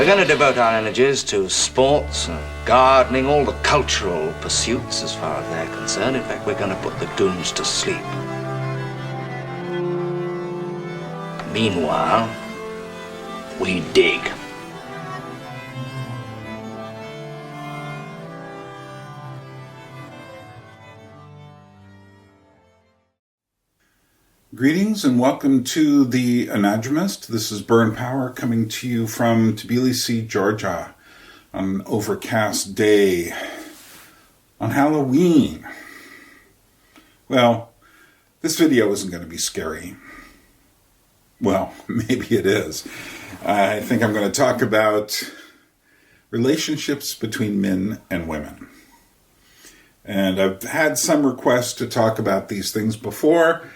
We're going to devote our energies to sports and gardening, all the cultural pursuits as far as they're concerned. In fact, we're going to put the goons to sleep. Meanwhile, we dig. Greetings and welcome to The Anadromist. This is Byrne Power coming to you from Tbilisi, Georgia, on an overcast day on Halloween. Well, this video isn't going to be scary. Well, maybe it is. I think I'm going to talk about relationships between men and women. And I've had some requests to talk about these things before,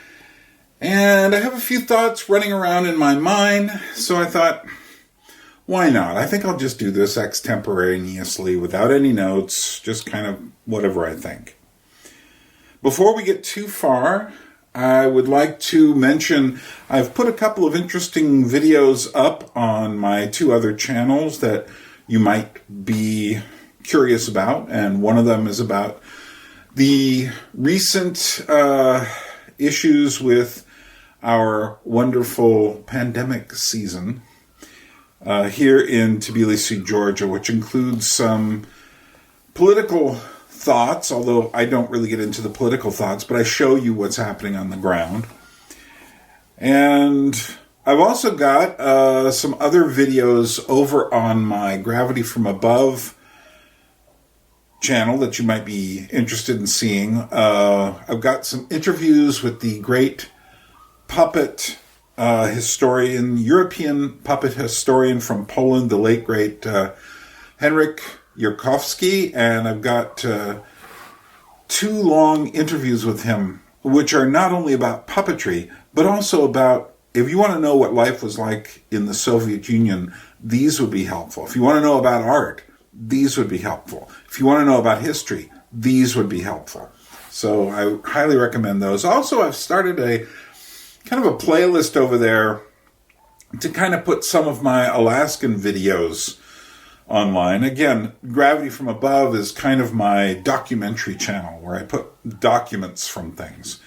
and I have a few thoughts running around in my mind, so I thought, why not? I think I'll just do this extemporaneously without any notes, just kind of whatever I think. Before we get too far, I would like to mention I've put a couple of interesting videos up on my two other channels that you might be curious about, and one of them is about the recent issues with our wonderful pandemic season here in Tbilisi, Georgia, which includes some political thoughts, although I don't really get into the political thoughts, but I show you what's happening on the ground. And I've also got some other videos over on my Gravity from Above channel that you might be interested in seeing. I've got some interviews with the great puppet historian, European puppet historian from Poland, the late great Henryk Jurkowski, and I've got two long interviews with him, which are not only about puppetry, but also about, if you want to know what life was like in the Soviet Union, these would be helpful. If you want to know about art, these would be helpful. If you want to know about history, these would be helpful. So I highly recommend those. Also, I've started a kind of a playlist over there to kind of put some of my Alaskan videos online. Again, Gravity from Above is kind of my documentary channel where I put documents from things.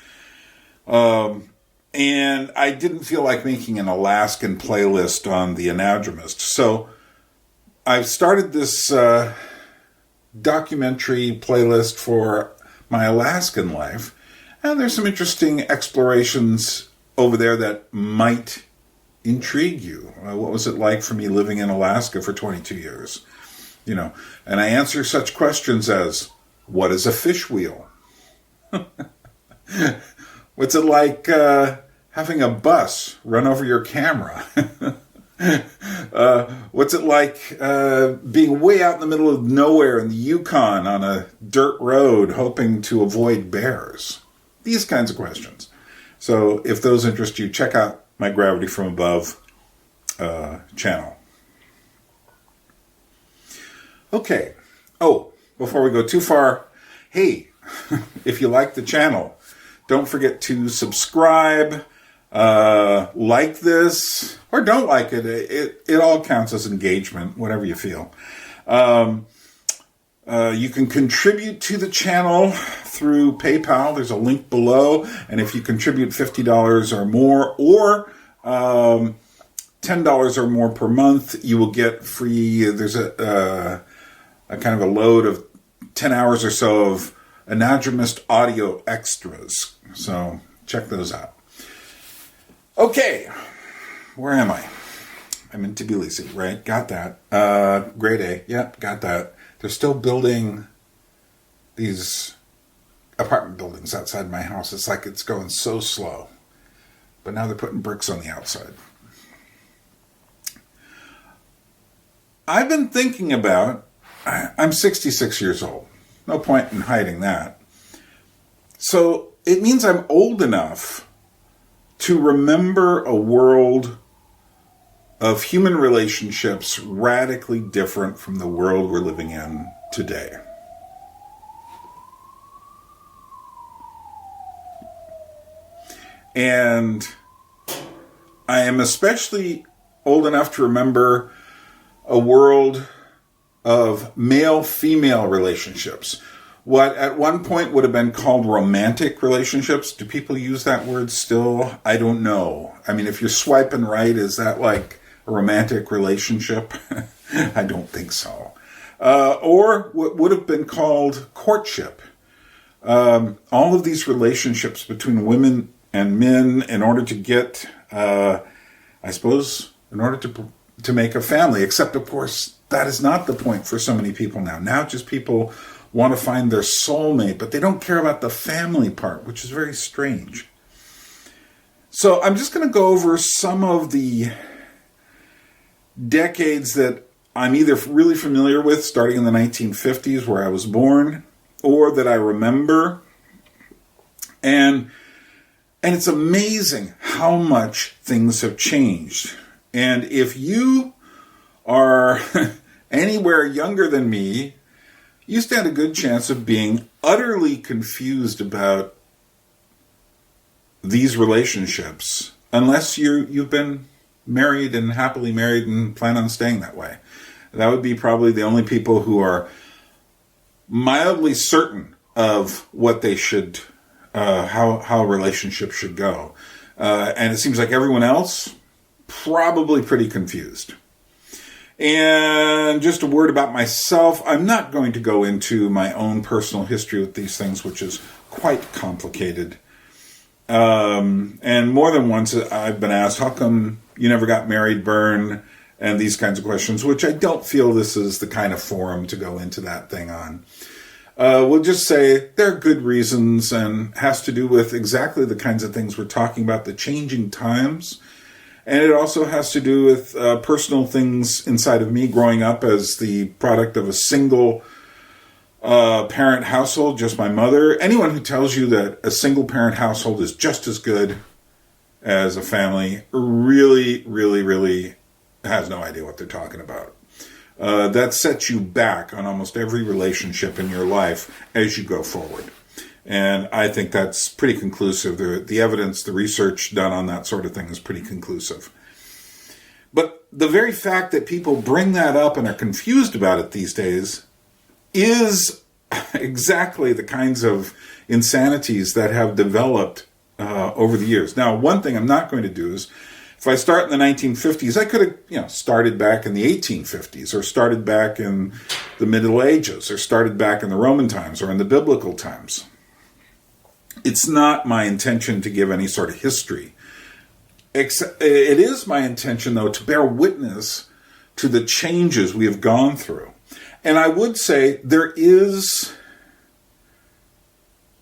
And I didn't feel like making an Alaskan playlist on The Anadromist. So I've started this documentary playlist for my Alaskan life. And there's some interesting explorations over there that might intrigue you. What was it like for me living in Alaska for 22 years? You know, and I answer such questions as, what is a fish wheel? What's it like having a bus run over your camera? What's it like being way out in the middle of nowhere in the Yukon on a dirt road hoping to avoid bears? These kinds of questions. So if those interest you, check out my Gravity from Above channel. Okay. Oh, before we go too far, hey, if you like the channel, don't forget to subscribe, like this, or don't like it. It all counts as engagement, whatever you feel. You can contribute to the channel through PayPal. There's a link below. And if you contribute $50 or more, or $10 or more per month, you will get free. There's a kind of a load of 10 hours or so of Anadromist audio extras. So check those out. Okay. Where am I? I'm in Tbilisi, right? Got that. Grade A. Yep, got that. They're still building these apartment buildings outside my house. It's like it's going so slow. But now they're putting bricks on the outside. I've been thinking about, I'm 66 years old. No point in hiding that. So it means I'm old enough to remember a world of human relationships radically different from the world we're living in today. And I am especially old enough to remember a world of male-female relationships. What at one point would have been called romantic relationships. Do people use that word still? I don't know. I mean, if you're swiping right, is that like a romantic relationship? I don't think so. Or what would have been called courtship. All of these relationships between women and men in order to get, I suppose, in order to make a family. Except, of course, that is not the point for so many people now. Now just people want to find their soulmate, but they don't care about the family part, which is very strange. So I'm just going to go over some of the decades that I'm either really familiar with, starting in the 1950s, where I was born, or that I remember. And it's amazing how much things have changed. And if you are anywhere younger than me, you stand a good chance of being utterly confused about these relationships, unless you've been married and happily married and plan on staying that way. That would be probably the only people who are mildly certain of what they should, how a relationship should go. And it seems like everyone else, probably pretty confused. And just a word about myself. I'm not going to go into my own personal history with these things, which is quite complicated. And more than once I've been asked, how come you never got married, Byrne? And these kinds of questions, which I don't feel this is the kind of forum to go into that thing on. We'll just say there are good reasons and has to do with exactly the kinds of things we're talking about, the changing times. And it also has to do with personal things inside of me growing up as the product of a single parent household, just my mother. Anyone who tells you that a single parent household is just as good as a family really, really, really has no idea what they're talking about. That sets you back on almost every relationship in your life as you go forward. And I think that's pretty conclusive. The evidence, the research done on that sort of thing is pretty conclusive. But the very fact that people bring that up and are confused about it these days is exactly the kinds of insanities that have developed over the years. Now, one thing I'm not going to do is, if I start in the 1950s, I could have, started back in the 1850s, or started back in the Middle Ages, or started back in the Roman times, or in the biblical times. It's not my intention to give any sort of history. It is my intention, though, to bear witness to the changes we have gone through. And I would say there is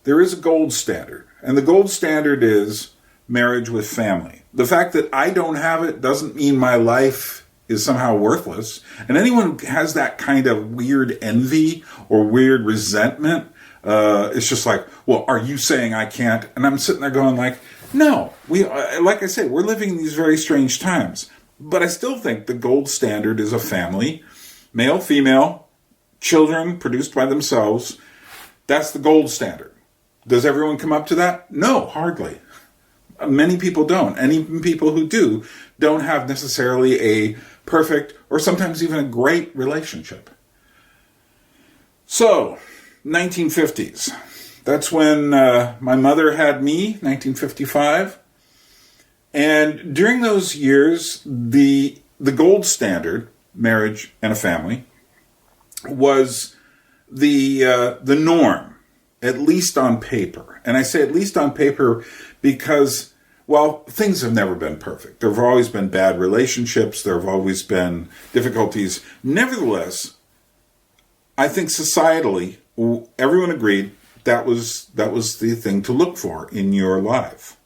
a gold standard. And the gold standard is marriage with family. The fact that I don't have it doesn't mean my life is somehow worthless. And anyone who has that kind of weird envy or weird resentment, it's just like, well, are you saying I can't? And I'm sitting there going like, no, like I say, we're living in these very strange times. But I still think the gold standard is a family, male, female, children produced by themselves. That's the gold standard. Does everyone come up to that? No, hardly. Many people don't. And even people who do don't have necessarily a perfect or sometimes even a great relationship. So, 1950s. That's when my mother had me, 1955. And during those years, the gold standard, marriage and a family, was the norm, at least on paper. And I say at least on paper because, well, things have never been perfect. There have always been bad relationships. There have always been difficulties. Nevertheless, I think societally, everyone agreed that was the thing to look for in your life.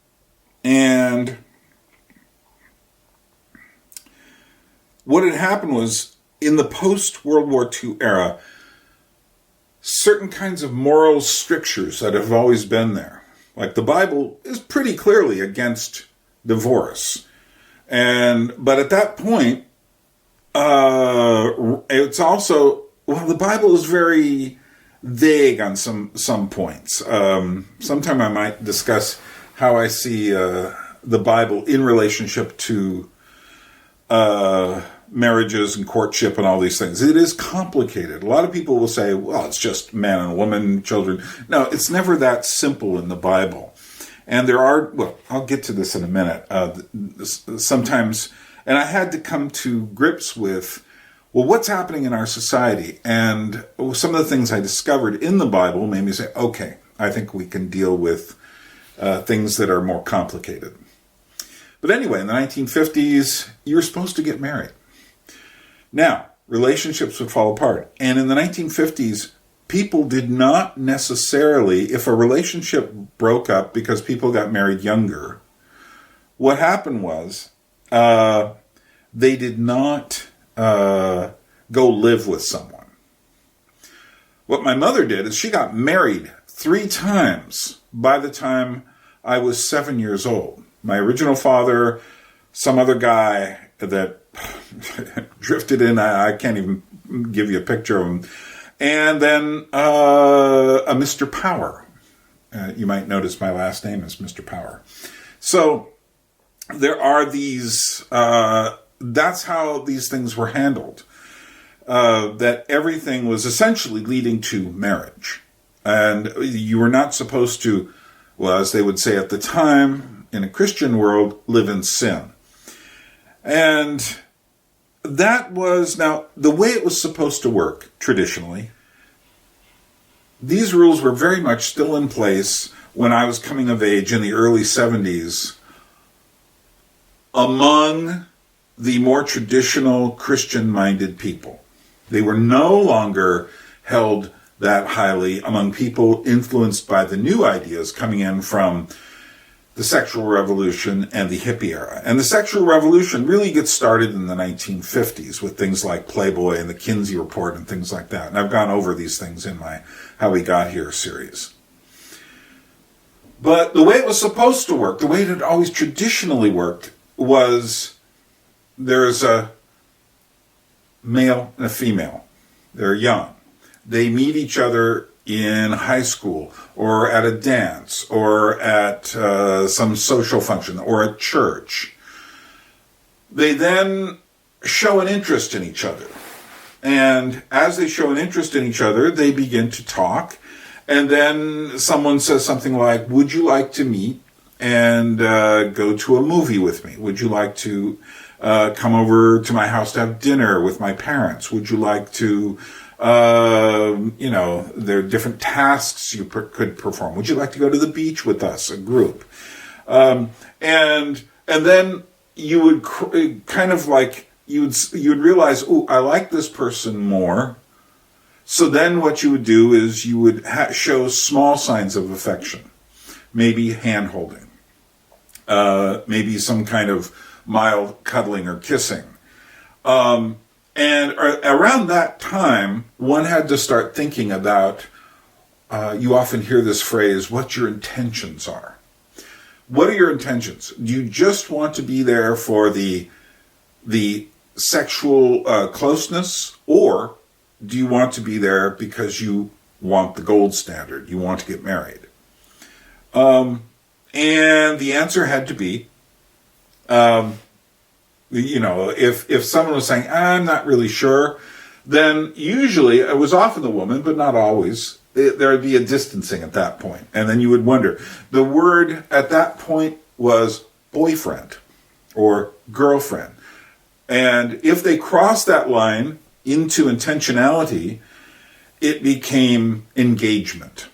And what had happened was, in the post-World War II era, certain kinds of moral strictures that have always been there, like the Bible, is pretty clearly against divorce. But at that point, it's also, well, the Bible is very vague on some points. Sometime I might discuss how I see the Bible in relationship to marriages and courtship and all these things. It is complicated. A lot of people will say, well, it's just man and woman, children. No, it's never that simple in the Bible. And there are, well, I'll get to this in a minute. Sometimes, and I had to come to grips with, well, what's happening in our society? And some of the things I discovered in the Bible made me say, okay, I think we can deal with things that are more complicated. But anyway, in the 1950s, you were supposed to get married. Now, relationships would fall apart. And in the 1950s, people did not necessarily, if a relationship broke up because people got married younger, what happened was they did not go live with someone. What my mother did is she got married 3 times by the time I was 7 years old. My original father, some other guy that drifted in, I can't even give you a picture of him, and then a Mr. Power. You might notice my last name is Mr. Power. So there are these, that's how these things were handled. That everything was essentially leading to marriage. And you were not supposed to, well, as they would say at the time, in a Christian world, live in sin. And that was, now, the way it was supposed to work, traditionally, these rules were very much still in place when I was coming of age in the early 70s among the more traditional Christian-minded people. They were no longer held that highly among people influenced by the new ideas coming in from the sexual revolution and the hippie era. And the sexual revolution really gets started in the 1950s with things like Playboy and the Kinsey Report and things like that. And I've gone over these things in my How We Got Here series. But the way it was supposed to work, the way it had always traditionally worked, was there's a male and a female. They're young. They meet each other in high school or at a dance or at some social function or at church. They then show an interest in each other. And as they show an interest in each other, they begin to talk. And then someone says something like, would you like to meet and go to a movie with me? Would you like to come over to my house to have dinner with my parents? Would you like to there are different tasks you could perform. Would you like to go to the beach with us, a group? And then you would kind of like, you'd realize, oh, I like this person more. So then what you would do is you would show small signs of affection. Maybe hand-holding. Maybe some kind of mild cuddling or kissing. And around that time, one had to start thinking about, you often hear this phrase, what your intentions are. What are your intentions? Do you just want to be there for the sexual closeness, or do you want to be there because you want the gold standard, you want to get married? And the answer had to be, if someone was saying, I'm not really sure, then usually, it was often the woman, but not always, there would be a distancing at that point. And then you would wonder. The word at that point was boyfriend or girlfriend. And if they crossed that line into intentionality, it became engagement.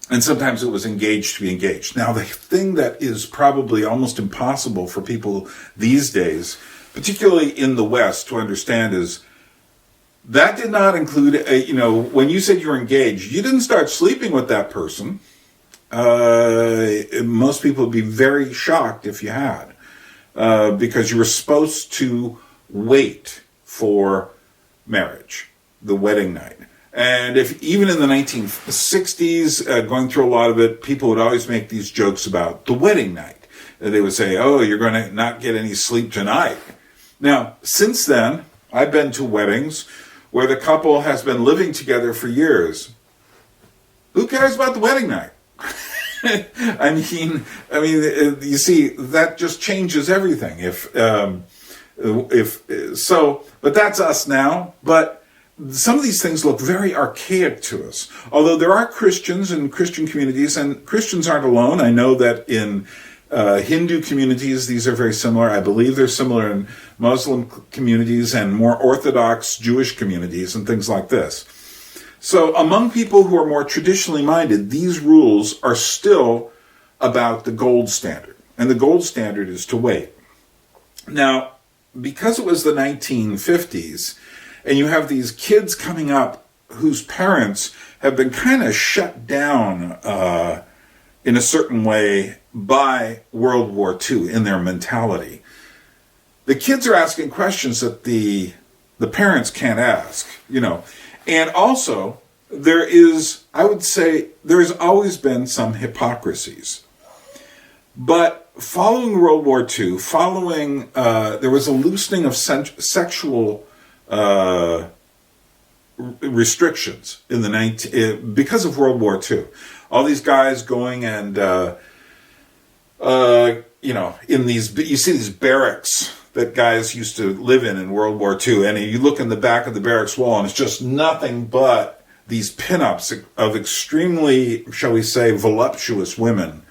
And sometimes it was engaged to be engaged. Now, the thing that is probably almost impossible for people these days, particularly in the West, to understand is that did not include, when you said you were engaged, you didn't start sleeping with that person. Most people would be very shocked if you had, because you were supposed to wait for marriage, the wedding night. And if even in the 1960s, going through a lot of it, people would always make these jokes about the wedding night. They would say, oh, you're going to not get any sleep tonight. Now, since then, I've been to weddings where the couple has been living together for years. Who cares about the wedding night? I mean, you see, that just changes everything. If But that's us now. But some of these things look very archaic to us. Although there are Christians in Christian communities, and Christians aren't alone. I know that in Hindu communities, these are very similar. I believe they're similar in Muslim communities and more Orthodox Jewish communities and things like this. So among people who are more traditionally minded, these rules are still about the gold standard. And the gold standard is to wait. Now, because it was the 1950s, and you have these kids coming up whose parents have been kind of shut down in a certain way by World War II in their mentality. The kids are asking questions that the parents can't ask, And also, I would say, there's always been some hypocrisies. But following World War II, there was a loosening of sexual restrictions in because of World War II. All these guys going and, in these, you see these barracks that guys used to live in World War II, and you look in the back of the barracks wall, and it's just nothing but these pinups of extremely, shall we say, voluptuous women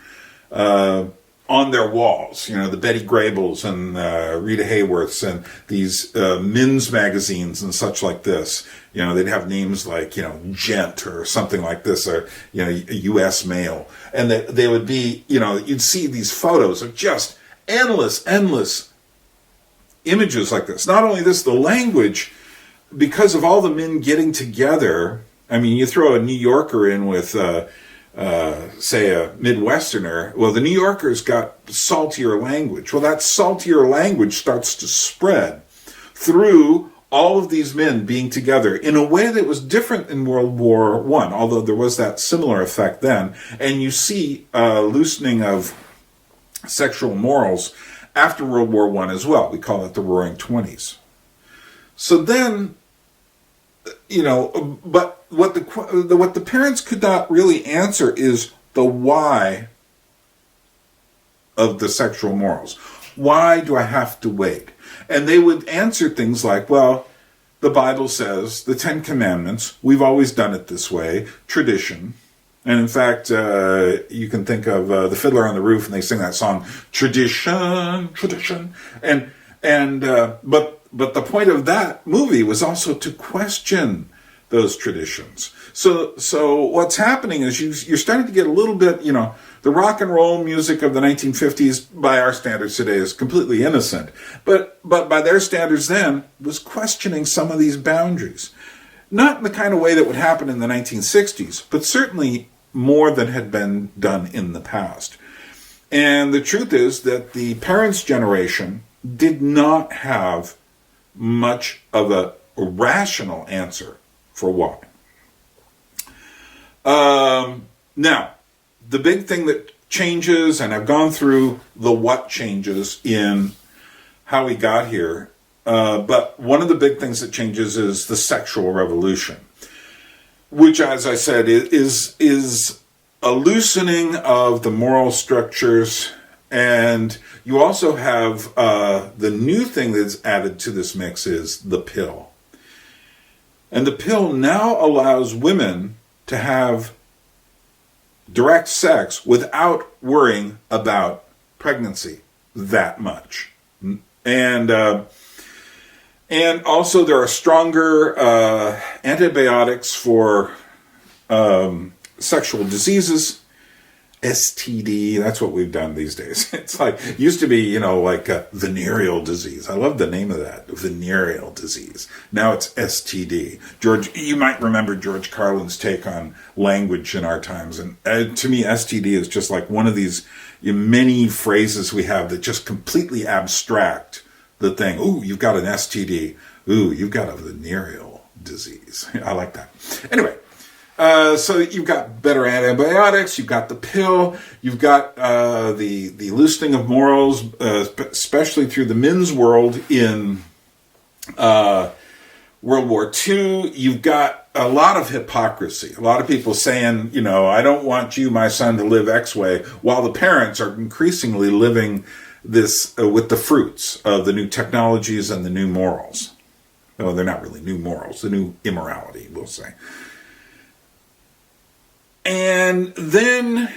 on their walls. The Betty Grabels and Rita Hayworths and these men's magazines and such like this. They'd have names like, Gent or something like this, or, U.S. Mail. And they would be, you'd see these photos of just endless images like this. Not only this, the language, because of all the men getting together. I mean, you throw a New Yorker in with, say, a Midwesterner. Well, the New Yorker's got saltier language. Well, that saltier language starts to spread through all of these men being together in a way that was different in World War I, although there was that similar effect then. And you see loosening of sexual morals after World War I as well. We call it the Roaring Twenties. So then, but what the parents could not really answer is the why of the sexual morals. Why do I have to wait? And they would answer things like, well, the Bible says, the Ten Commandments, we've always done it this way, tradition. And in fact, you can think of the Fiddler on the Roof, and they sing that song, tradition. But the point of that movie was also to question those traditions. So what's happening is you're starting to get a little bit, the rock and roll music of the 1950s, by our standards today, is completely innocent. But by their standards then, was questioning some of these boundaries. Not in the kind of way that would happen in the 1960s, but certainly more than had been done in the past. And the truth is that the parents' generation did not have much of a rational answer for why. Now, the big thing that changes, and I've gone through the what changes in how we got here, but one of the big things that changes is the sexual revolution, which, as I said, is a loosening of the moral structures. And you also have the new thing that's added to this mix is the pill. And the pill now allows women to have direct sex without worrying about pregnancy that much. And also there are stronger antibiotics for sexual diseases. STD, that's what we've done these days. It's like, it used to be, like venereal disease. I love the name of that, venereal disease. Now it's STD. George, you might remember George Carlin's take on language in our times. And to me, STD is just like one of these many phrases we have that just completely abstract the thing. Ooh, you've got an STD. Ooh, you've got a venereal disease. I like that. Anyway. So you've got better antibiotics, you've got the pill, you've got the loosening of morals, especially through the men's world in World War II. You've got a lot of hypocrisy. A lot of people saying, I don't want you, my son, to live X way, while the parents are increasingly living this with the fruits of the new technologies and the new morals. Well, they're not really new morals, the new immorality, we'll say. And then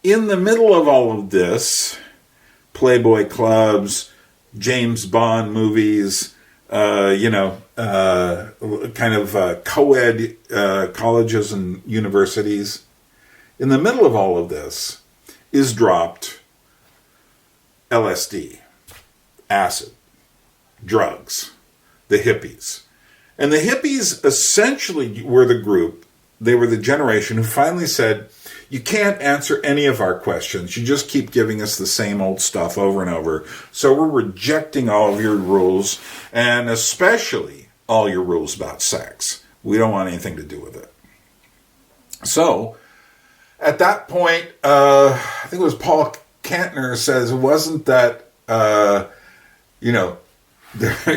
in the middle of all of this, Playboy clubs, James Bond movies, kind of co-ed colleges and universities. In the middle of all of this is dropped LSD, acid, drugs, the hippies. And the hippies essentially were the group, they were the generation who finally said, you can't answer any of our questions. You just keep giving us the same old stuff over and over. So we're rejecting all of your rules, and especially all your rules about sex. We don't want anything to do with it. So, at that point, I think it was Paul Kantner says, it wasn't that,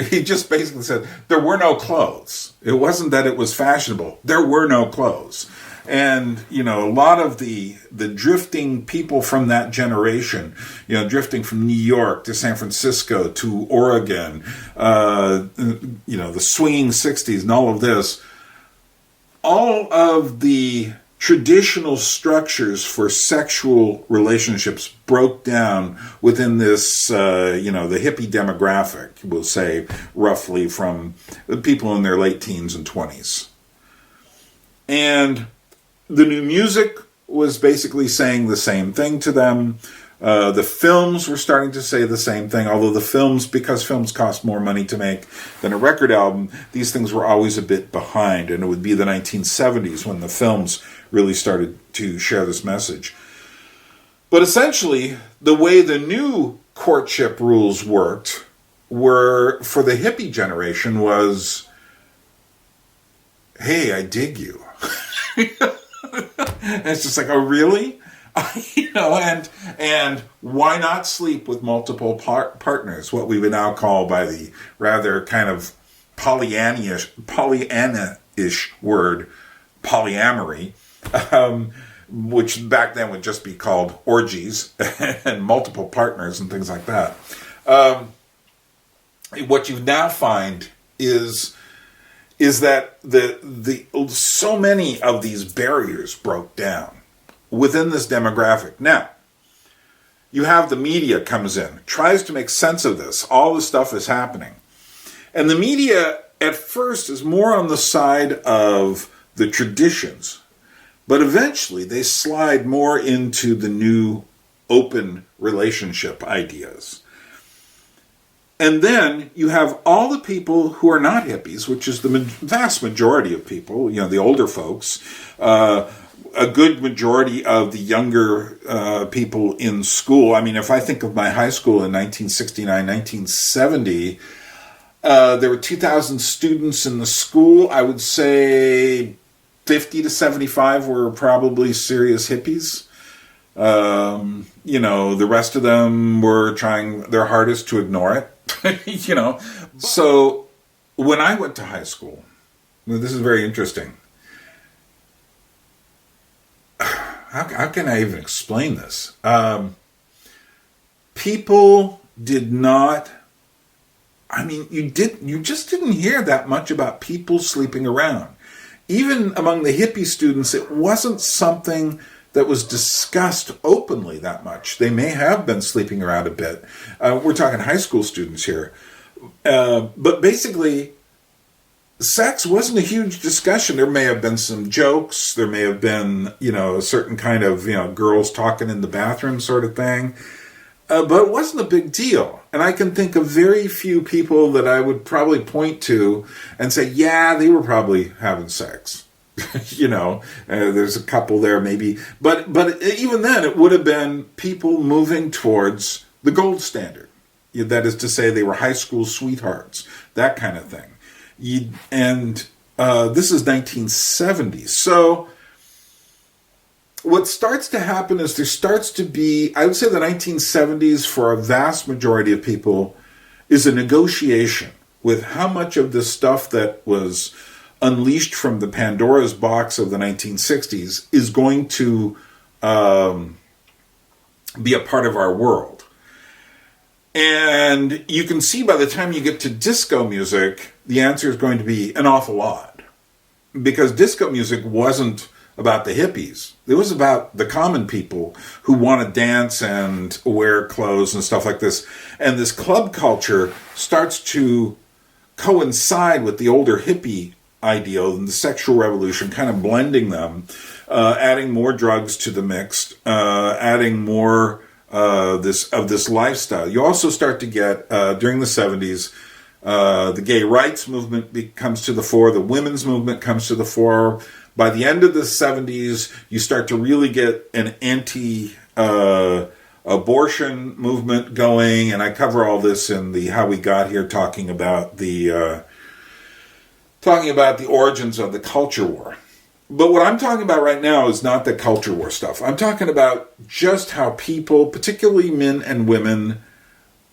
he just basically said, there were no clothes. It wasn't that it was fashionable. There were no clothes. And, a lot of the drifting people from that generation, drifting from New York to San Francisco to Oregon, the swinging 60s and all of this, all of the traditional structures for sexual relationships broke down within this, the hippie demographic, we'll say, roughly from the people in their late teens and 20s. And the new music was basically saying the same thing to them. The films were starting to say the same thing, although the films, because films cost more money to make than a record album, these things were always a bit behind, and it would be the 1970s when the films really started to share this message. But essentially, the way the new courtship rules worked were, for the hippie generation, was, hey, I dig you. And it's just like, oh, really? And why not sleep with multiple partners? What we would now call, by the rather kind of Pollyanna-ish word, polyamory, which back then would just be called orgies and multiple partners and things like that. What you now find is that the so many of these barriers broke down within this demographic. Now, you have the media comes in, tries to make sense of this. All this stuff is happening. And the media, at first, is more on the side of the traditions. But eventually, they slide more into the new open relationship ideas. And then you have all the people who are not hippies, which is the vast majority of people, the older folks, a good majority of the younger people in school. I mean, if I think of my high school in 1969, 1970, there were 2,000 students in the school. I would say 50 to 75 were probably serious hippies. The rest of them were trying their hardest to ignore it. So when I went to high school, this is very interesting. How can I even explain this? People did not. You just didn't hear that much about people sleeping around. Even among the hippie students, it wasn't something that was discussed openly that much. They may have been sleeping around a bit. We're talking high school students here. But basically, sex wasn't a huge discussion. There may have been some jokes. There may have been, a certain kind of, girls talking in the bathroom sort of thing. But it wasn't a big deal. And I can think of very few people that I would probably point to and say, yeah, they were probably having sex. There's a couple there maybe. But even then, it would have been people moving towards the gold standard. That is to say, they were high school sweethearts, that kind of thing. This is 1970. So what starts to happen is there starts to be, I would say the 1970s for a vast majority of people is a negotiation with how much of the stuff that was unleashed from the Pandora's box of the 1960s is going to be a part of our world. And you can see by the time you get to disco music, the answer is going to be an awful lot. Because disco music wasn't about the hippies. It was about the common people who want to dance and wear clothes and stuff like this. And this club culture starts to coincide with the older hippie ideal and the sexual revolution, kind of blending them, adding more drugs to the mix, adding more this lifestyle. You also start to get, during the 70s, the gay rights movement comes to the fore, the women's movement comes to the fore. By the end of the 70s, you start to really get an anti-abortion movement going, and I cover all this in the How We Got Here, talking about the origins of the culture war. But what I'm talking about right now is not the culture war stuff. I'm talking about just how people, particularly men and women,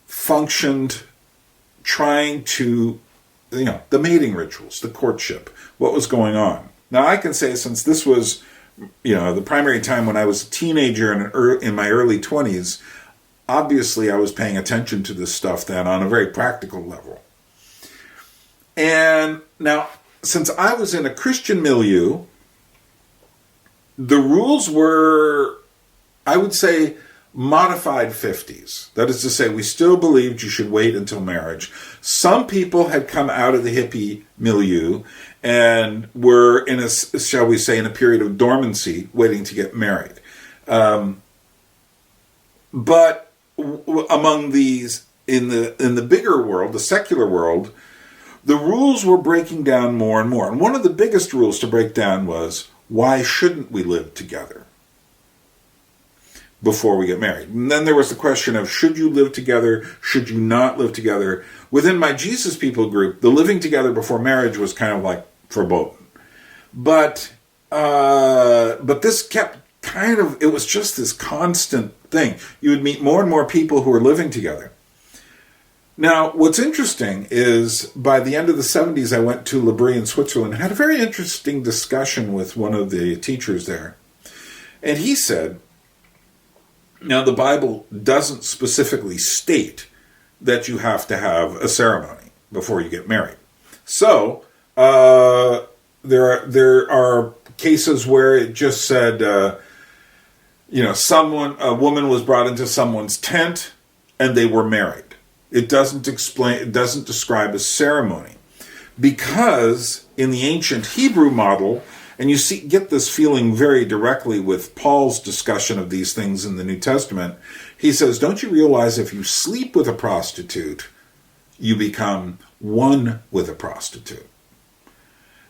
functioned trying to, the mating rituals, the courtship, what was going on. Now, I can say, since this was, the primary time when I was a teenager and in my early 20s, obviously I was paying attention to this stuff then on a very practical level. And now, since I was in a Christian milieu, the rules were, I would say, modified 50s. That is to say, we still believed you should wait until marriage. Some people had come out of the hippie milieu and were in a, shall we say, in a period of dormancy, waiting to get married. But among these, in the bigger world, the secular world, the rules were breaking down more and more. And one of the biggest rules to break down was, why shouldn't we live together before we get married? And then there was the question of, should you live together? Should you not live together? Within my Jesus People group, the living together before marriage was kind of like verboten. But this kept it was just this constant thing. You would meet more and more people who were living together. Now, what's interesting is, by the end of the 70s, I went to L'Abri in Switzerland and had a very interesting discussion with one of the teachers there. And he said, now, the Bible doesn't specifically state that you have to have a ceremony before you get married. So, there are cases where it just said, a woman was brought into someone's tent and they were married. It doesn't describe a ceremony, because in the ancient Hebrew model, and you get this feeling very directly with Paul's discussion of these things in the New Testament. He says, don't you realize if you sleep with a prostitute, you become one with a prostitute?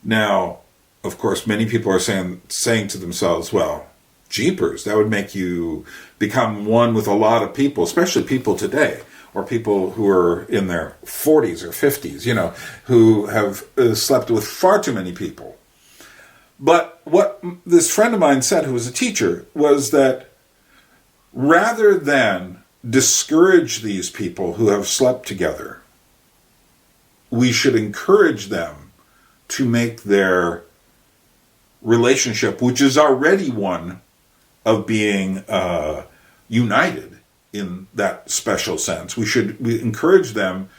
Now, of course, many people are saying to themselves, well, jeepers, that would make you become one with a lot of people, especially people today, or people who are in their 40s or 50s, who have slept with far too many people. But what this friend of mine said, who was a teacher, was that rather than discourage these people who have slept together, we should encourage them to make their relationship, which is already one of being united in that special sense, we encourage them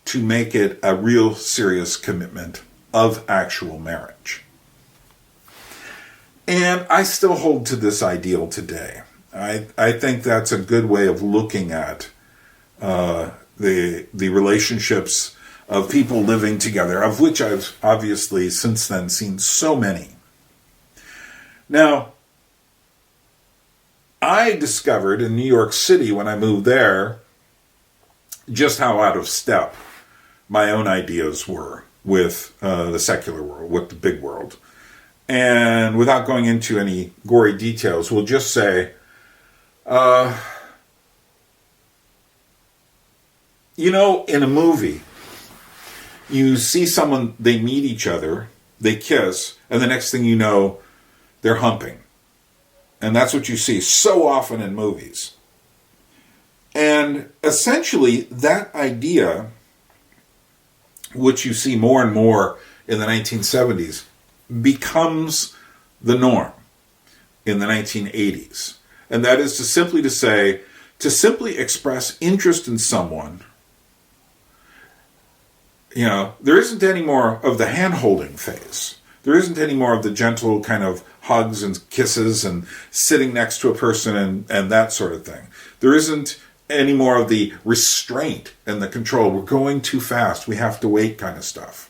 to make it a real serious commitment of actual marriage. And I still hold to this ideal today. I think that's a good way of looking at the relationships of people living together, of which I've obviously since then seen so many. Now, I discovered in New York City when I moved there just how out of step my own ideas were with the secular world, with the big world. And without going into any gory details, we'll just say, in a movie, you see someone, they meet each other, they kiss, and the next thing you know, they're humping. And that's what you see so often in movies. And essentially, that idea, which you see more and more in the 1970s, becomes the norm in the 1980s. And that is simply to say, to simply express interest in someone, there isn't any more of the hand-holding phase. There isn't any more of the gentle kind of hugs and kisses and sitting next to a person and that sort of thing. There isn't any more of the restraint and the control. We're going too fast. We have to wait kind of stuff.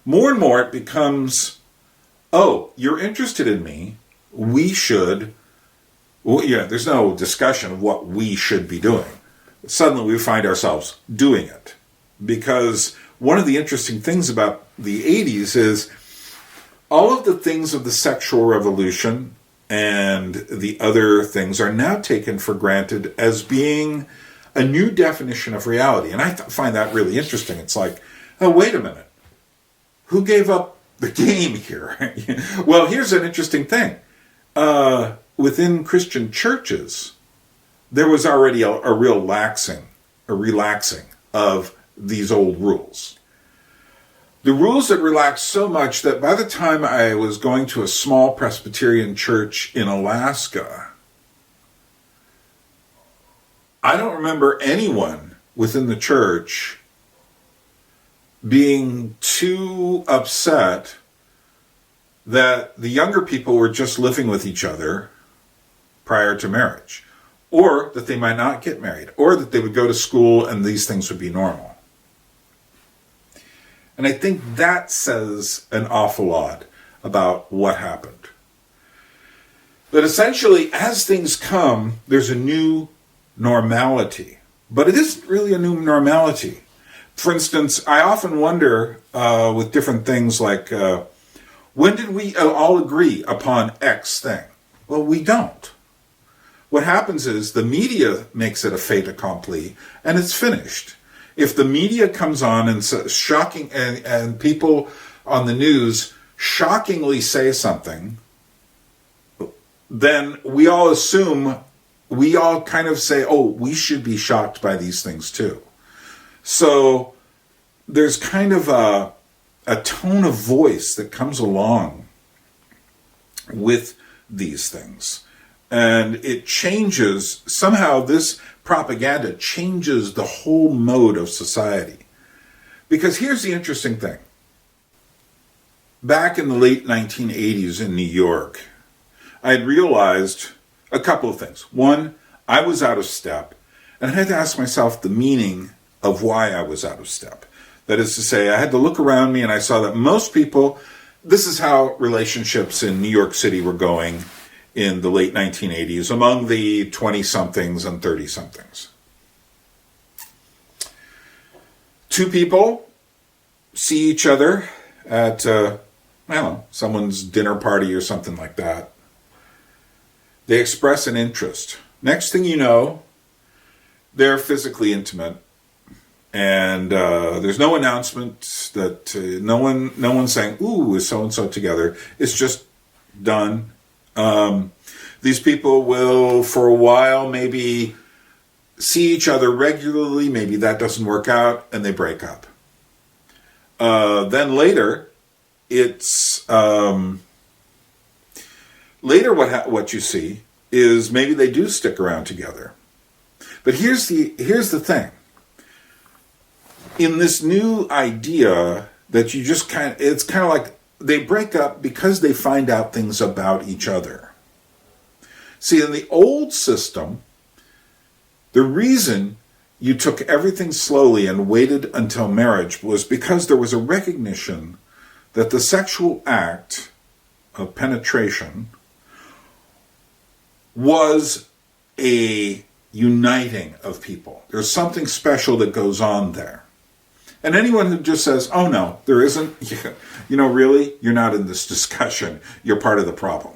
More and more it becomes, oh, you're interested in me. We should, there's no discussion of what we should be doing. Suddenly we find ourselves doing it. Because one of the interesting things about the 80s is all of the things of the sexual revolution and the other things are now taken for granted as being a new definition of reality. And I find that really interesting. It's like, oh, wait a minute. Who gave up the game here? Well, here's an interesting thing. Within Christian churches, there was already a relaxing of these old rules. The rules that relaxed so much that by the time I was going to a small Presbyterian church in Alaska, I don't remember anyone within the church being too upset that the younger people were just living with each other prior to marriage, or that they might not get married, or that they would go to school and these things would be normal. And I think that says an awful lot about what happened. That essentially, as things come, there's a new normality. But it isn't really a new normality. For instance, I often wonder with different things like, when did we all agree upon X thing? Well, we don't. What happens is the media makes it a fait accompli, and it's finished. If the media comes on and says shocking, and people on the news shockingly say something, then we all kind of say, oh, we should be shocked by these things too. So there's kind of a tone of voice that comes along with these things. And it changes, somehow this propaganda changes the whole mode of society. Because here's the interesting thing. Back in the late 1980s in New York, I had realized a couple of things. One, I was out of step, and I had to ask myself the meaning of why I was out of step. That is to say, I had to look around me and I saw that most people, this is how relationships in New York City were going in the late 1980s among the 20-somethings and 30-somethings. Two people see each other at, someone's dinner party or something like that. They express an interest. Next thing you know, they're physically intimate. And there's no announcement that no one's saying, ooh, is so-and-so together. It's just done. These people will, for a while, maybe see each other regularly. Maybe that doesn't work out, and they break up. Then later, it's what you see is maybe they do stick around together. But here's the thing. In this new idea that you just it's kind of like they break up because they find out things about each other. See, in the old system, the reason you took everything slowly and waited until marriage was because there was a recognition that the sexual act of penetration was a uniting of people. There's something special that goes on there. And anyone who just says, oh no, there isn't, really, you're not in this discussion. You're part of the problem.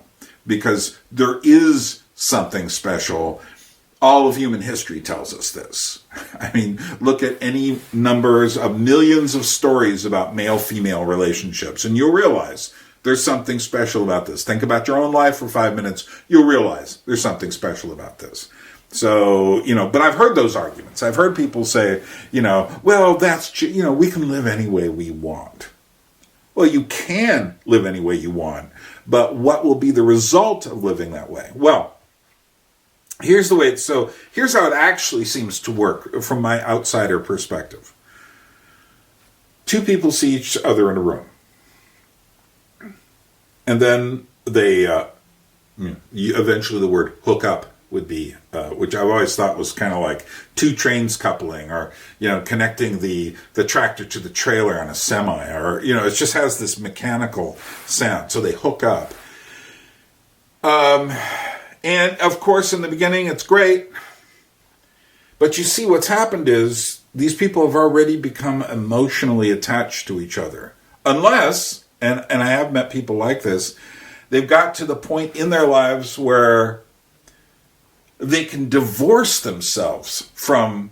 Because there is something special. All of human history tells us this. I mean, look at any numbers of millions of stories about male-female relationships, and you'll realize there's something special about this. Think about your own life for 5 minutes. You'll realize there's something special about this. So, but I've heard those arguments. I've heard people say, well, we can live any way we want. Well, you can live any way you want, but what will be the result of living that way? Well, here's the way here's how it actually seems to work from my outsider perspective. Two people see each other in a room. And then they, eventually the word hook up would be, which I've always thought was kind of like two trains coupling, or, connecting the tractor to the trailer on a semi, or, it just has this mechanical sound. So they hook up. And of course, in the beginning, it's great. But you see, what's happened is these people have already become emotionally attached to each other. Unless, and I have met people like this, they've got to the point in their lives where they can divorce themselves from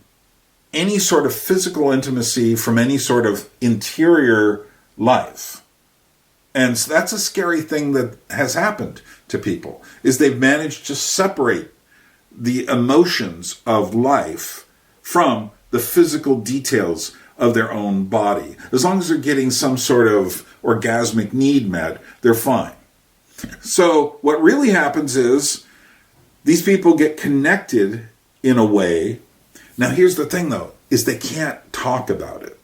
any sort of physical intimacy, from any sort of interior life. And so that's a scary thing that has happened to people, is they've managed to separate the emotions of life from the physical details of their own body. As long as they're getting some sort of orgasmic need met, they're fine. So what really happens is these people get connected in a way. Now here's the thing though, is they can't talk about it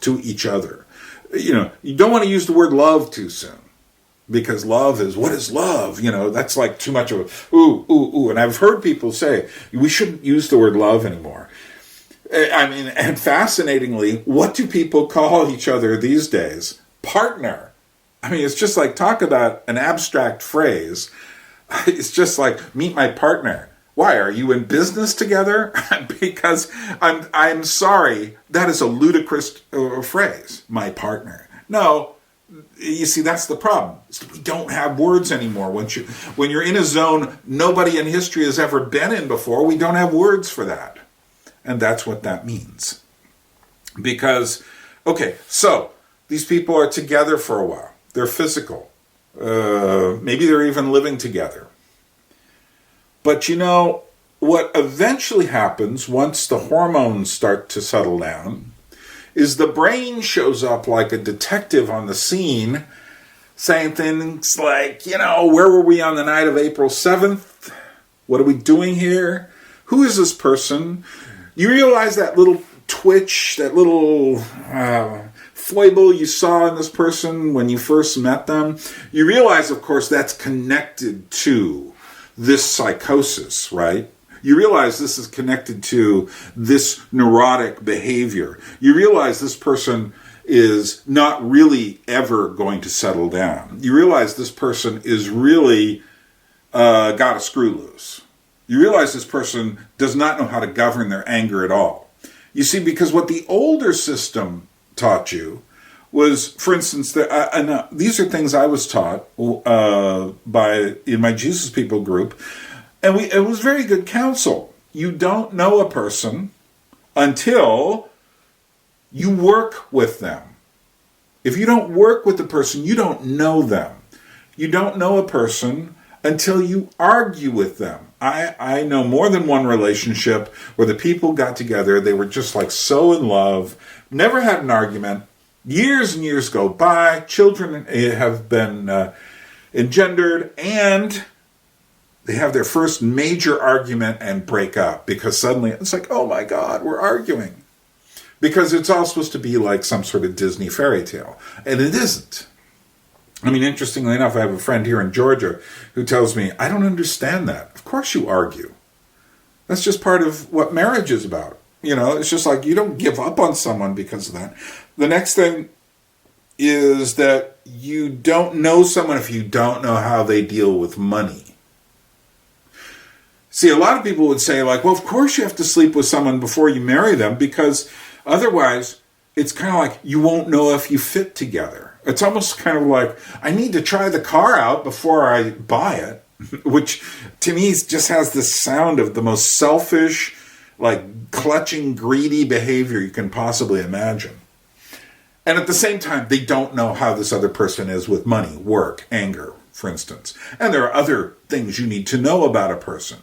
to each other. You don't want to use the word love too soon, because love is, what is love? That's like too much of a, ooh. And I've heard people say, we shouldn't use the word love anymore. And fascinatingly, what do people call each other these days? Partner. It's just like, talk about an abstract phrase. It's just like, meet my partner. Why, are you in business together? Because I'm sorry, that is a ludicrous phrase, my partner. No, you see, that's the problem. We don't have words anymore. When you're in a zone nobody in history has ever been in before, we don't have words for that. And that's what that means. Because, okay, so these people are together for a while. They're physical. Maybe they're even living together. But what eventually happens once the hormones start to settle down is the brain shows up like a detective on the scene, saying things like, where were we on the night of April 7th? What are we doing here? Who is this person? You realize that little twitch, that little foible you saw in this person when you first met them? You realize, of course, that's connected to this psychosis, right? You realize this is connected to this neurotic behavior. You realize this person is not really ever going to settle down. You realize this person is really got a screw loose. You realize this person does not know how to govern their anger at all. You see, because what the older system taught you was, for instance, these are things I was taught in my Jesus People group, and it was very good counsel. You don't know a person until you work with them. If you don't work with the person, you don't know them. You don't know a person until you argue with them. I know more than one relationship where the people got together, they were just like so in love, never had an argument, years and years go by, children have been engendered, and they have their first major argument and break up, because suddenly it's like, oh my God, we're arguing. Because it's all supposed to be like some sort of Disney fairy tale, and it isn't. Interestingly enough, I have a friend here in Georgia who tells me, I don't understand that. Of course you argue. That's just part of what marriage is about. It's just like, you don't give up on someone because of that. The next thing is that you don't know someone if you don't know how they deal with money. See, a lot of people would say, like, well, of course you have to sleep with someone before you marry them, because otherwise it's kind of like you won't know if you fit together. It's almost kind of like, I need to try the car out before I buy it, which to me just has this sound of the most selfish, like clutching, greedy behavior you can possibly imagine. And at the same time, they don't know how this other person is with money, work, anger, for instance. And there are other things you need to know about a person,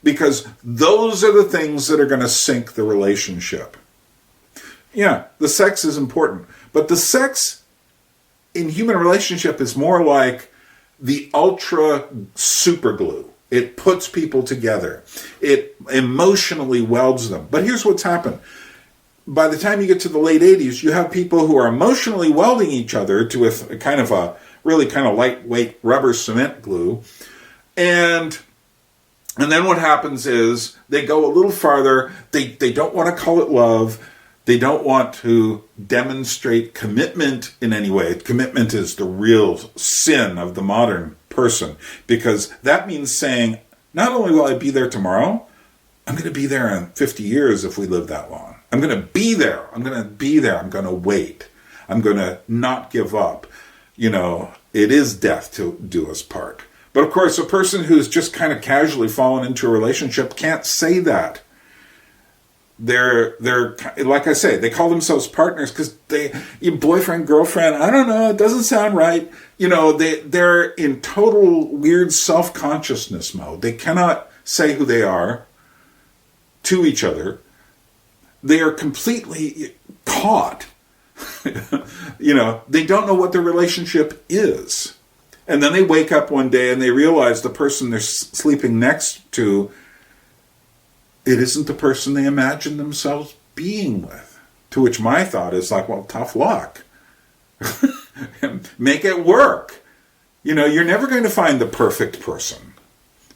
because those are the things that are going to sink the relationship. Yeah, the sex is important, but the sex in human relationship is more like the ultra super glue. It puts people together. It emotionally welds them. But here's what's happened. By the time you get to the late 80s, you have people who are emotionally welding each other to a kind of a really kind of lightweight rubber cement glue. And then what happens is they go a little farther. They don't want to call it love. They don't want to demonstrate commitment in any way. Commitment is the real sin of the modern person, because that means saying, not only will I be there tomorrow, I'm going to be there in 50 years if we live that long. I'm going to be there. I'm going to be there. I'm going to wait. I'm going to not give up. You know, it is death to do us part. But of course, a person who's just kind of casually fallen into a relationship can't say that. They're like I say, they call themselves partners because boyfriend, girlfriend, I don't know, it doesn't sound right. You know, they're in total weird self-consciousness mode. They cannot say who they are to each other. They are completely caught. You know, they don't know what their relationship is. And then they wake up one day and they realize the person they're sleeping next to, it isn't the person they imagine themselves being with. To which my thought is like, well, tough luck. Make it work. You know, you're never going to find the perfect person.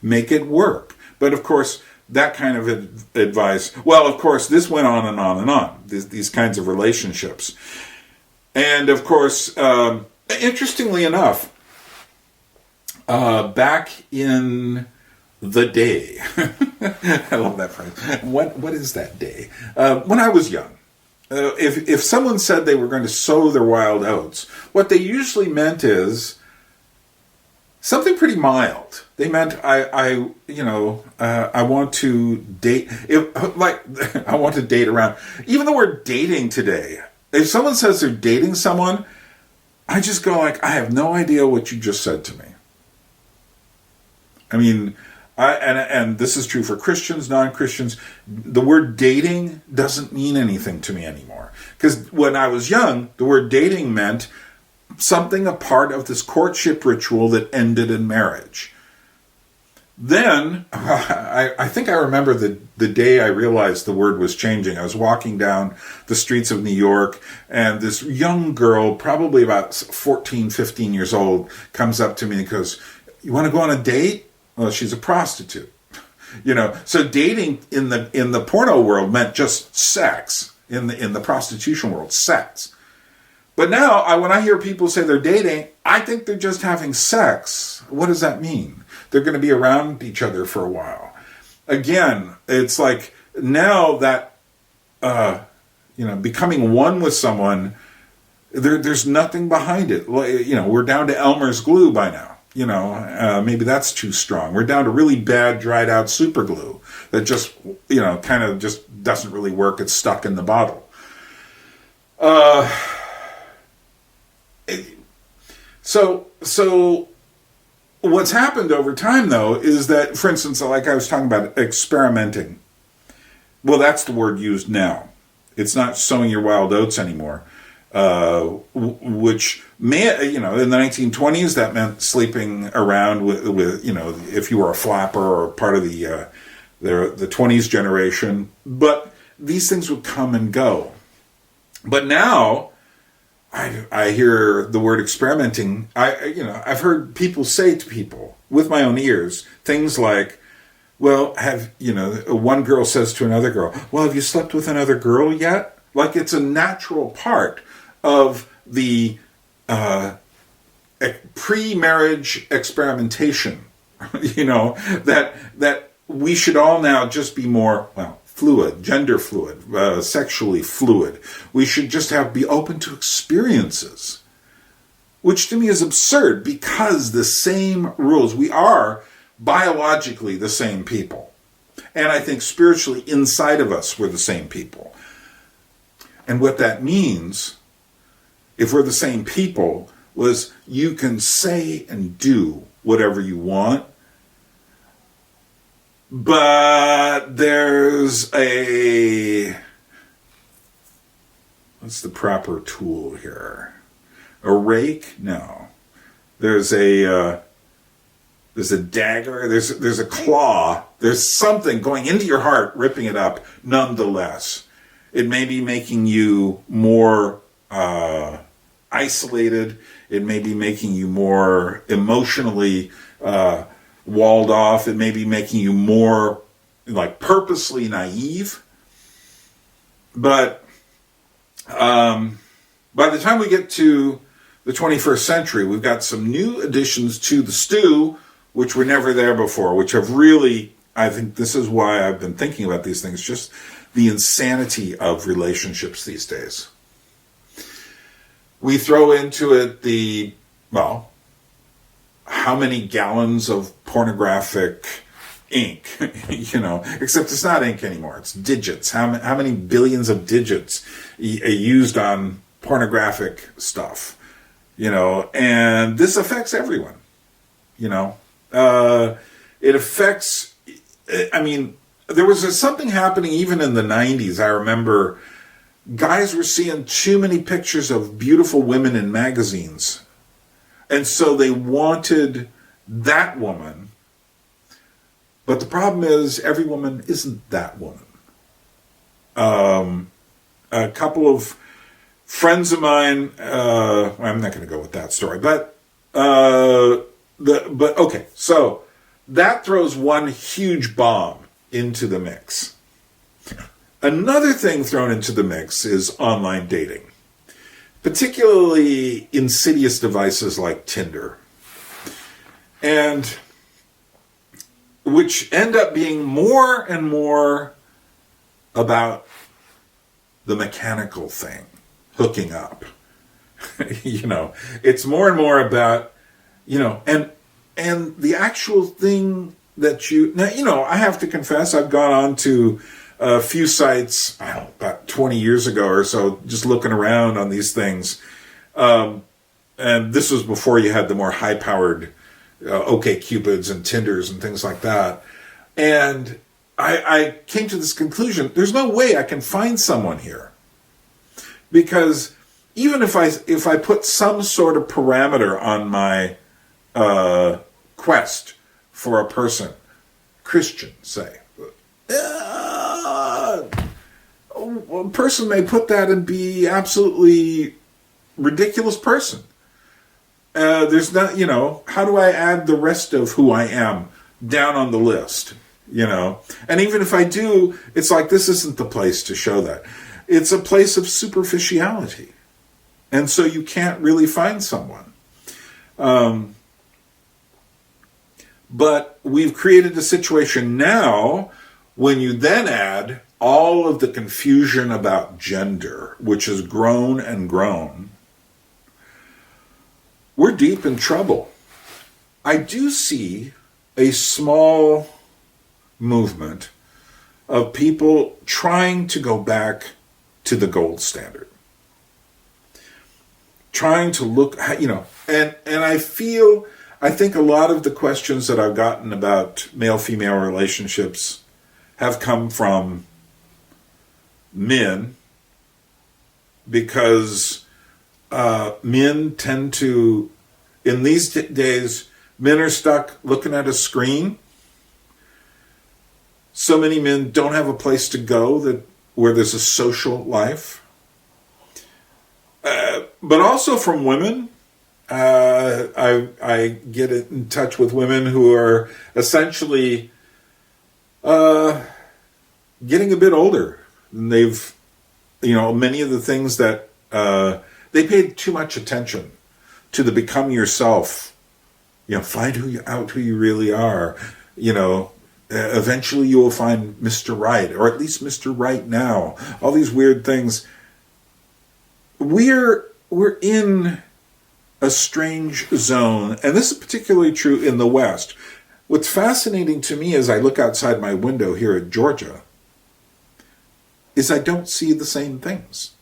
Make it work. But of course, that kind of advice, well, of course, this went on and on and on, these kinds of relationships. And of course, interestingly enough, back in the day, I love that phrase. What is that day? When I was young, if someone said they were going to sow their wild oats, what they usually meant is something pretty mild. They meant I want to date. I want to date around. Even the word dating today, if someone says they're dating someone, I just go like, I have no idea what you just said to me. I mean, and this is true for Christians, non-Christians. The word dating doesn't mean anything to me anymore. Because when I was young, the word dating meant something a part of this courtship ritual that ended in marriage. Then, I think I remember the day I realized the word was changing. I was walking down the streets of New York, and this young girl, probably about 14, 15 years old, comes up to me and goes, "You want to go on a date?" Well, she's a prostitute. You know, so dating in the porno world meant just sex. In the prostitution world, sex. But now, when I hear people say they're dating, I think they're just having sex. What does that mean? They're going to be around each other for a while. Again, it's like now that, becoming one with someone, there's nothing behind it. You know, we're down to Elmer's glue by now. You know, maybe that's too strong. We're down to really bad, dried out super glue that just, kind of just doesn't really work. It's stuck in the bottle. So what's happened over time, though, is that, for instance, like I was talking about experimenting. Well, that's the word used now. It's not sowing your wild oats anymore. Which may, in the 1920s, that meant sleeping around with if you were a flapper or part of the 20s generation. But these things would come and go. But now, I hear the word experimenting. I've heard people say to people with my own ears things like, well, one girl says to another girl, well, have you slept with another girl yet? Like it's a natural part of the pre-marriage experimentation, that we should all now just be more, fluid, gender fluid, sexually fluid. We should just be open to experiences, which to me is absurd because the same rules. We are biologically the same people. And I think spiritually inside of us we're the same people. And what that means, if we're the same people, was you can say and do whatever you want, but there's what's the proper tool here? A rake? No. There's there's a dagger, there's a claw, there's something going into your heart, ripping it up. Nonetheless, it may be making you more isolated. It may be making you more emotionally walled off. It may be making you more like purposely naive. But by the time we get to the 21st century, we've got some new additions to the stew, which were never there before, which have really, I think this is why I've been thinking about these things, just the insanity of relationships these days. We throw into it how many gallons of pornographic ink, except it's not ink anymore, it's digits. How many billions of digits used on pornographic stuff, and this affects everyone, it affects, there was something happening even in the 90s. I remember guys were seeing too many pictures of beautiful women in magazines. And so they wanted that woman. But the problem is every woman isn't that woman. A couple of friends of mine, I'm not going to go with that story, but okay, so that throws one huge bomb into the mix. Another thing thrown into the mix is online dating, particularly insidious devices like Tinder, and which end up being more and more about the mechanical thing, hooking up. It's more and more about, and the actual thing that I have to confess, I've gone on to a few sites, about 20 years ago or so, just looking around on these things. And this was before you had the more high-powered OkCupids and Tinders and things like that. And I came to this conclusion, there's no way I can find someone here. Because even if I put some sort of parameter on my quest for a person, Christian, say, a person may put that and be absolutely ridiculous person. There's not, how do I add the rest of who I am down on the list, And even if I do, it's like, this isn't the place to show that. It's a place of superficiality. And so you can't really find someone. But we've created a situation now when you then add all of the confusion about gender, which has grown and grown, we're deep in trouble. I do see a small movement of people trying to go back to the gold standard. Trying to look, and I think a lot of the questions that I've gotten about male-female relationships have come from men, because men tend to, in these days, men are stuck looking at a screen. So many men don't have a place to go where there's a social life. But also from women. I get in touch with women who are essentially getting a bit older. And they've, many of the things that they paid too much attention to the become yourself. Find who you really are. Eventually you will find Mr. Right, or at least Mr. Right now. All these weird things. We're in a strange zone, and this is particularly true in the West. What's fascinating to me as I look outside my window here at Georgia is I don't see the same things.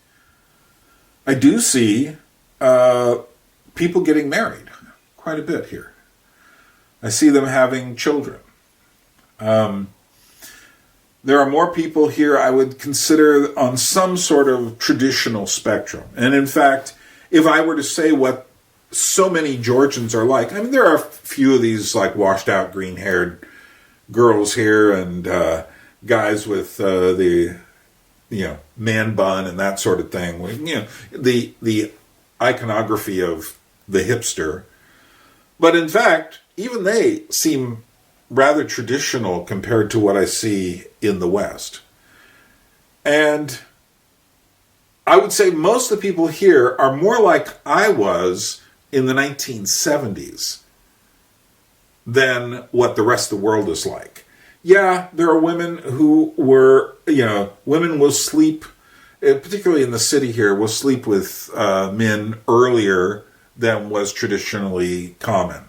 I do see people getting married quite a bit here. I see them having children. There are more people here I would consider on some sort of traditional spectrum. And in fact, if I were to say what so many Georgians are like. I mean, there are a few of these like washed out green-haired girls here and guys with the man bun and that sort of thing. The iconography of the hipster. But in fact, even they seem rather traditional compared to what I see in the West. And I would say most of the people here are more like I was in the 1970s than what the rest of the world is like. Yeah, there are women who were, women will sleep, particularly in the city here, will sleep with men earlier than was traditionally common.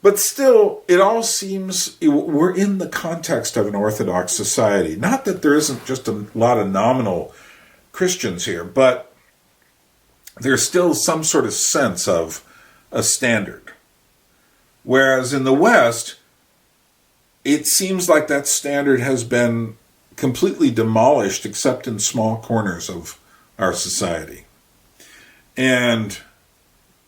But still, it all seems, we're in the context of an Orthodox society. Not that there isn't just a lot of nominal Christians here, but there's still some sort of sense of a standard. Whereas in the West, it seems like that standard has been completely demolished except in small corners of our society. And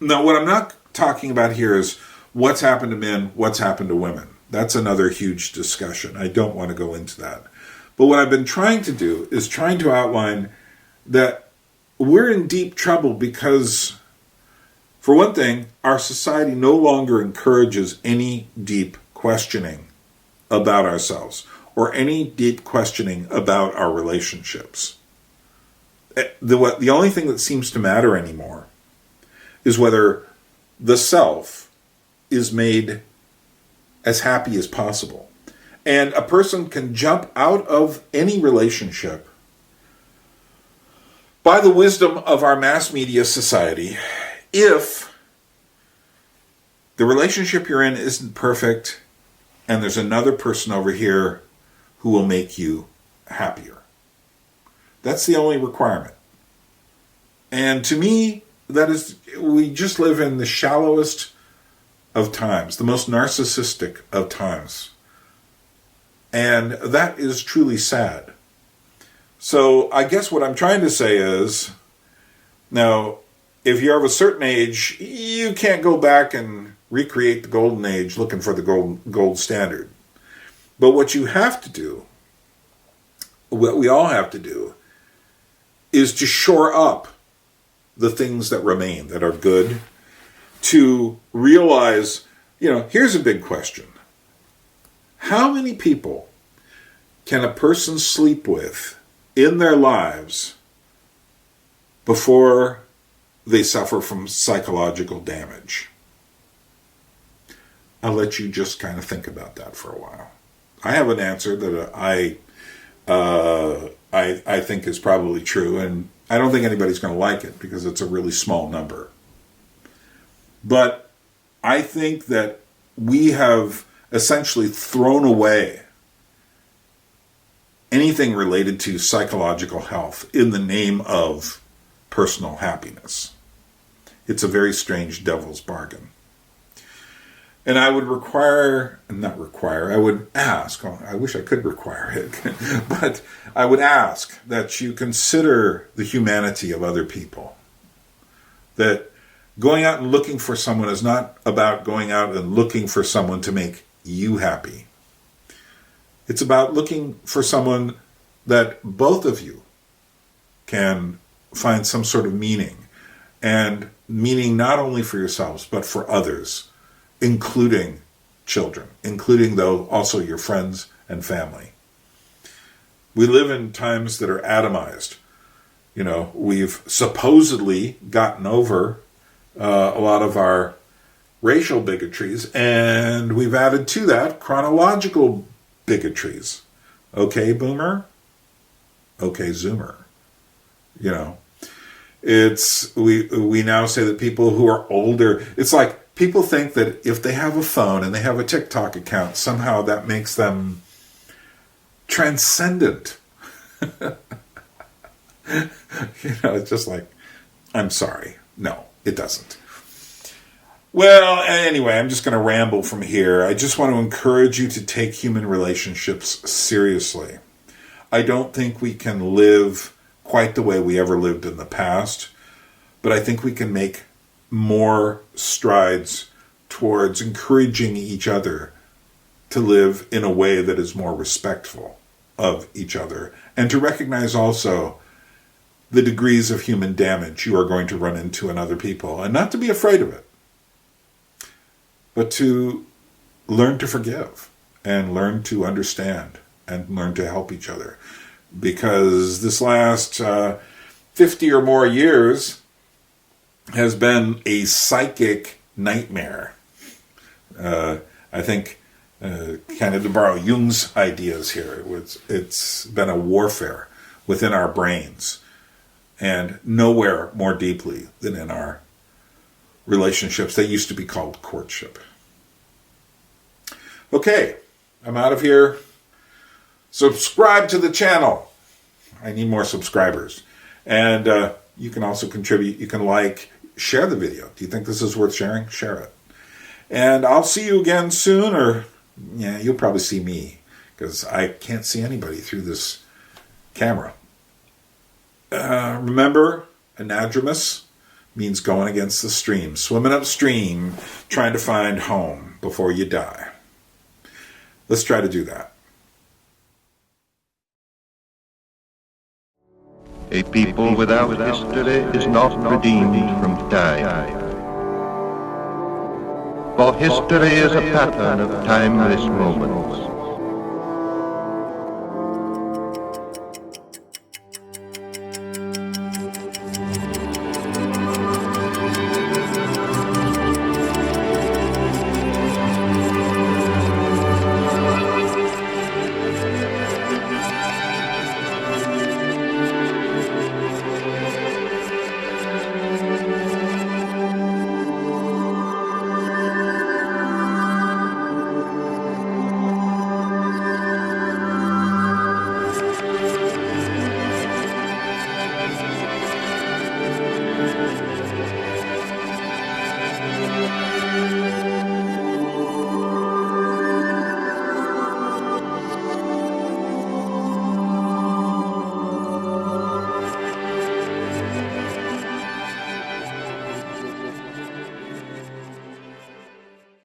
now what I'm not talking about here is what's happened to men, what's happened to women. That's another huge discussion. I don't want to go into that. But what I've been trying to do is trying to outline that we're in deep trouble because, for one thing, our society no longer encourages any deep questioning about ourselves or any deep questioning about our relationships. The only thing that seems to matter anymore is whether the self is made as happy as possible. And a person can jump out of any relationship by the wisdom of our mass media society if the relationship you're in isn't perfect and there's another person over here who will make you happier. That's the only requirement. And to me, that is, we just live in the shallowest of times, the most narcissistic of times. And that is truly sad. So I guess what I'm trying to say is, now, if you're of a certain age, you can't go back and recreate the golden age looking for the gold standard. But what you have to do, what we all have to do, is to shore up the things that remain, that are good, to realize, here's a big question. How many people can a person sleep with in their lives before they suffer from psychological damage? I'll let you just kind of think about that for a while. I have an answer that I think is probably true, and I don't think anybody's going to like it because it's a really small number. But I think that we have essentially thrown away anything related to psychological health in the name of personal happiness. It's a very strange devil's bargain. And I would I would ask, I wish I could require it, but I would ask that you consider the humanity of other people. That going out and looking for someone is not about going out and looking for someone to make you happy. It's about looking for someone that both of you can find some sort of meaning, and meaning not only for yourselves, but for others, including children, including, though, also your friends and family. We live in times that are atomized. We've supposedly gotten over a lot of our racial bigotries, and we've added to that chronological bigotries. Okay, boomer? Okay, zoomer. It's we now say that people who are older, it's like people think that if they have a phone and they have a TikTok account, somehow that makes them transcendent. It's just like, I'm sorry. No, it doesn't. Well, anyway, I'm just going to ramble from here. I just want to encourage you to take human relationships seriously. I don't think we can live quite the way we ever lived in the past, but I think we can make more strides towards encouraging each other to live in a way that is more respectful of each other, and to recognize also the degrees of human damage you are going to run into in other people, and not to be afraid of it, but to learn to forgive and learn to understand and learn to help each other. Because this last 50 or more years has been a psychic nightmare. I think, kind of to borrow Jung's ideas here, it's been a warfare within our brains, and nowhere more deeply than in our relationships that used to be called courtship. Okay, I'm out of here. Subscribe to the channel. I need more subscribers. And you can also contribute. You can share the video. Do you think this is worth sharing? Share it. And I'll see you again soon, or yeah, you'll probably see me, because I can't see anybody through this camera. Remember, anadromous means going against the stream, swimming upstream, trying to find home before you die. Let's try to do that. A people without history is not redeemed from time. For history is a pattern of timeless moments.